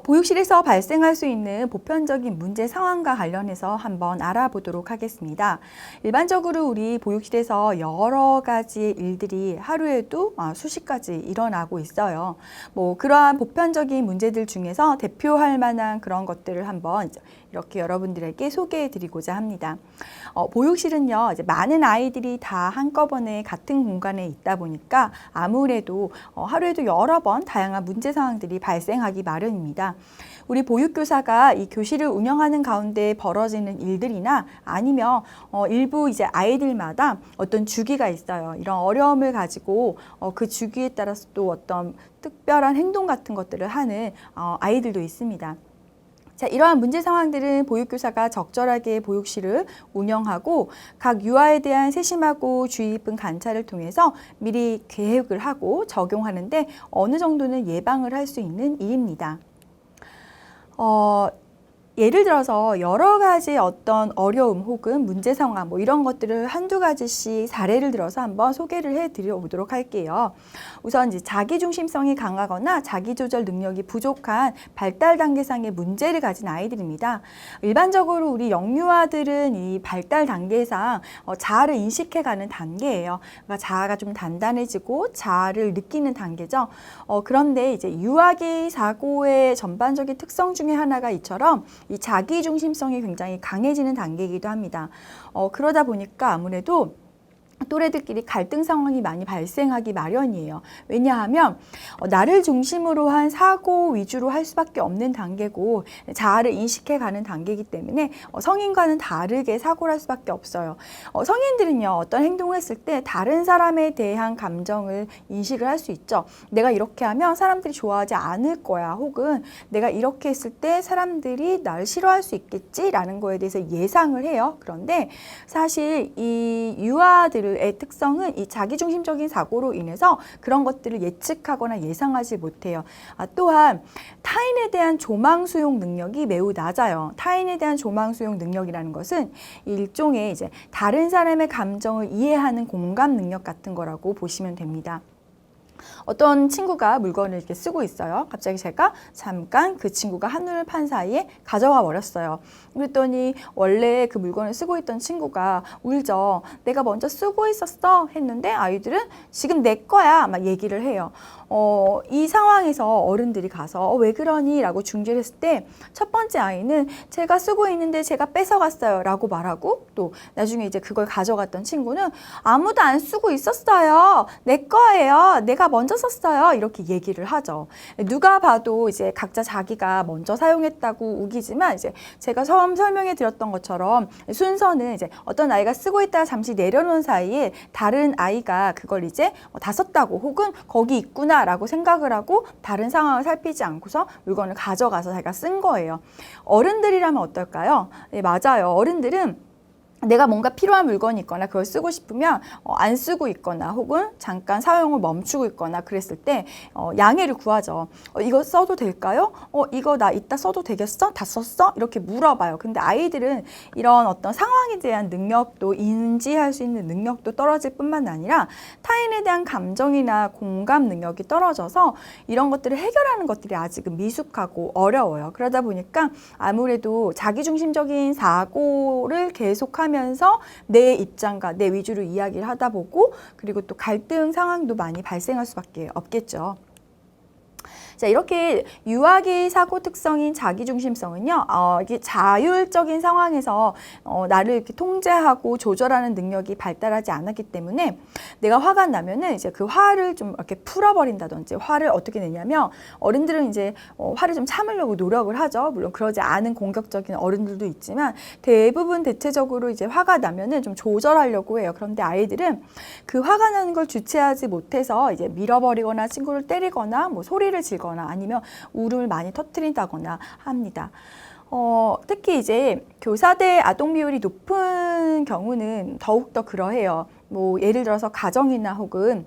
보육실에서 발생할 수 있는 보편적인 문제 상황과 관련해서 한번 알아보도록 하겠습니다. 일반적으로 우리 보육실에서 여러 가지 일들이 하루에도 수십 가지 일어나고 있어요. 그러한 보편적인 문제들 중에서 대표할 만한 그런 것들을 한번 이렇게 여러분들에게 소개해 드리고자 합니다. 보육실은요, 이제 많은 아이들이 다 한꺼번에 같은 공간에 있다 보니까 아무래도 하루에도 여러 번 다양한 문제 상황들이 발생하기 마련입니다. 우리 보육교사가 이 교실을 운영하는 가운데 벌어지는 일들이나 아니면 일부 이제 아이들마다 어떤 주기가 있어요. 이런 어려움을 가지고 그 주기에 따라서 또 어떤 특별한 행동 같은 것들을 하는 아이들도 있습니다. 자, 이러한 문제 상황들은 보육교사가 적절하게 보육실을 운영하고 각 유아에 대한 세심하고 주의 깊은 관찰을 통해서 미리 계획을 하고 적용하는데 어느 정도는 예방을 할 수 있는 일입니다. 예를 들어서 여러 가지 어떤 어려움 혹은 문제 상황 이런 것들을 한두 가지씩 사례를 들어서 한번 소개를 해드려 보도록 할게요. 우선 이제 자기중심성이 강하거나 자기조절 능력이 부족한 발달 단계상의 문제를 가진 아이들입니다. 일반적으로 우리 영유아들은 이 발달 단계상 자아를 인식해가는 단계예요. 그러니까 자아가 좀 단단해지고 자아를 느끼는 단계죠. 그런데 이제 유아기 사고의 전반적인 특성 중에 하나가 이처럼 이 자기중심성이 굉장히 강해지는 단계이기도 합니다. 그러다 보니까 아무래도 또래들끼리 갈등 상황이 많이 발생하기 마련이에요. 왜냐하면 나를 중심으로 한 사고 위주로 할 수밖에 없는 단계고 자아를 인식해가는 단계이기 때문에 성인과는 다르게 사고를 할 수밖에 없어요. 성인들은요, 어떤 행동을 했을 때 다른 사람에 대한 감정을 인식을 할 수 있죠. 내가 이렇게 하면 사람들이 좋아하지 않을 거야, 혹은 내가 이렇게 했을 때 사람들이 나를 싫어할 수 있겠지라는 거에 대해서 예상을 해요. 그런데 사실 이 유아들을 의 특성은 이 자기중심적인 사고로 인해서 그런 것들을 예측하거나 예상하지 못해요. 또한 타인에 대한 조망 수용 능력이 매우 낮아요. 타인에 대한 조망 수용 능력이라는 것은 일종의 이제 다른 사람의 감정을 이해하는 공감 능력 같은 거라고 보시면 됩니다. 어떤 친구가 물건을 이렇게 쓰고 있어요. 갑자기 제가 잠깐 그 친구가 한눈을 판 사이에 가져가 버렸어요. 그랬더니 원래 그 물건을 쓰고 있던 친구가 울죠. 내가 먼저 쓰고 있었어 했는데 아이들은 지금 내 거야 막 얘기를 해요. 이 상황에서 어른들이 가서 왜 그러니? 라고 중재를 했을 때 첫 번째 아이는 제가 쓰고 있는데 제가 뺏어갔어요 라고 말하고, 또 나중에 이제 그걸 가져갔던 친구는 아무도 안 쓰고 있었어요. 내 거예요. 내가 먼저 썼어요. 이렇게 얘기를 하죠. 누가 봐도 이제 각자 자기가 먼저 사용했다고 우기지만 이제 제가 처음 설명해 드렸던 것처럼 순서는 이제 어떤 아이가 쓰고 있다가 잠시 내려놓은 사이에 다른 아이가 그걸 이제 다 썼다고 혹은 거기 있구나 라고 생각을 하고 다른 상황을 살피지 않고서 물건을 가져가서 자기가 쓴 거예요. 어른들이라면 어떨까요? 네, 맞아요. 어른들은 내가 뭔가 필요한 물건이 있거나 그걸 쓰고 싶으면 안 쓰고 있거나 혹은 잠깐 사용을 멈추고 있거나 그랬을 때 양해를 구하죠. 이거 써도 될까요? 이거 나 이따 써도 되겠어? 다 썼어? 이렇게 물어봐요. 근데 아이들은 이런 어떤 상황에 대한 능력도 인지할 수 있는 능력도 떨어질 뿐만 아니라 타인에 대한 감정이나 공감 능력이 떨어져서 이런 것들을 해결하는 것들이 아직은 미숙하고 어려워요. 그러다 보니까 아무래도 자기중심적인 사고를 계속하면서 내 입장과 내 위주로 이야기를 하다 보고, 그리고 또 갈등 상황도 많이 발생할 수밖에 없겠죠. 자, 이렇게 유아기 사고 특성인 자기중심성은요, 이게 자율적인 상황에서 나를 이렇게 통제하고 조절하는 능력이 발달하지 않았기 때문에 내가 화가 나면은 이제 그 화를 좀 이렇게 풀어버린다든지, 화를 어떻게 내냐면 어른들은 이제 화를 좀 참으려고 노력을 하죠. 물론 그러지 않은 공격적인 어른들도 있지만 대부분 대체적으로 이제 화가 나면은 좀 조절하려고 해요. 그런데 아이들은 그 화가 나는 걸 주체하지 못해서 이제 밀어버리거나 친구를 때리거나 뭐 소리를 지르거나 아니면 울음을 많이 터뜨린다거나 합니다. 특히 이제 교사대 아동 비율이 높은 경우는 더욱더 그러해요. 예를 들어서 가정이나 혹은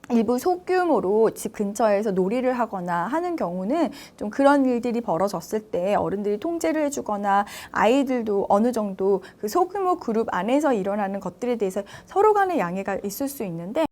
일부 소규모로 집 근처에서 놀이를 하거나 하는 경우는 좀 그런 일들이 벌어졌을 때 어른들이 통제를 해주거나 아이들도 어느 정도 그 소규모 그룹 안에서 일어나는 것들에 대해서 서로 간의 양해가 있을 수 있는데,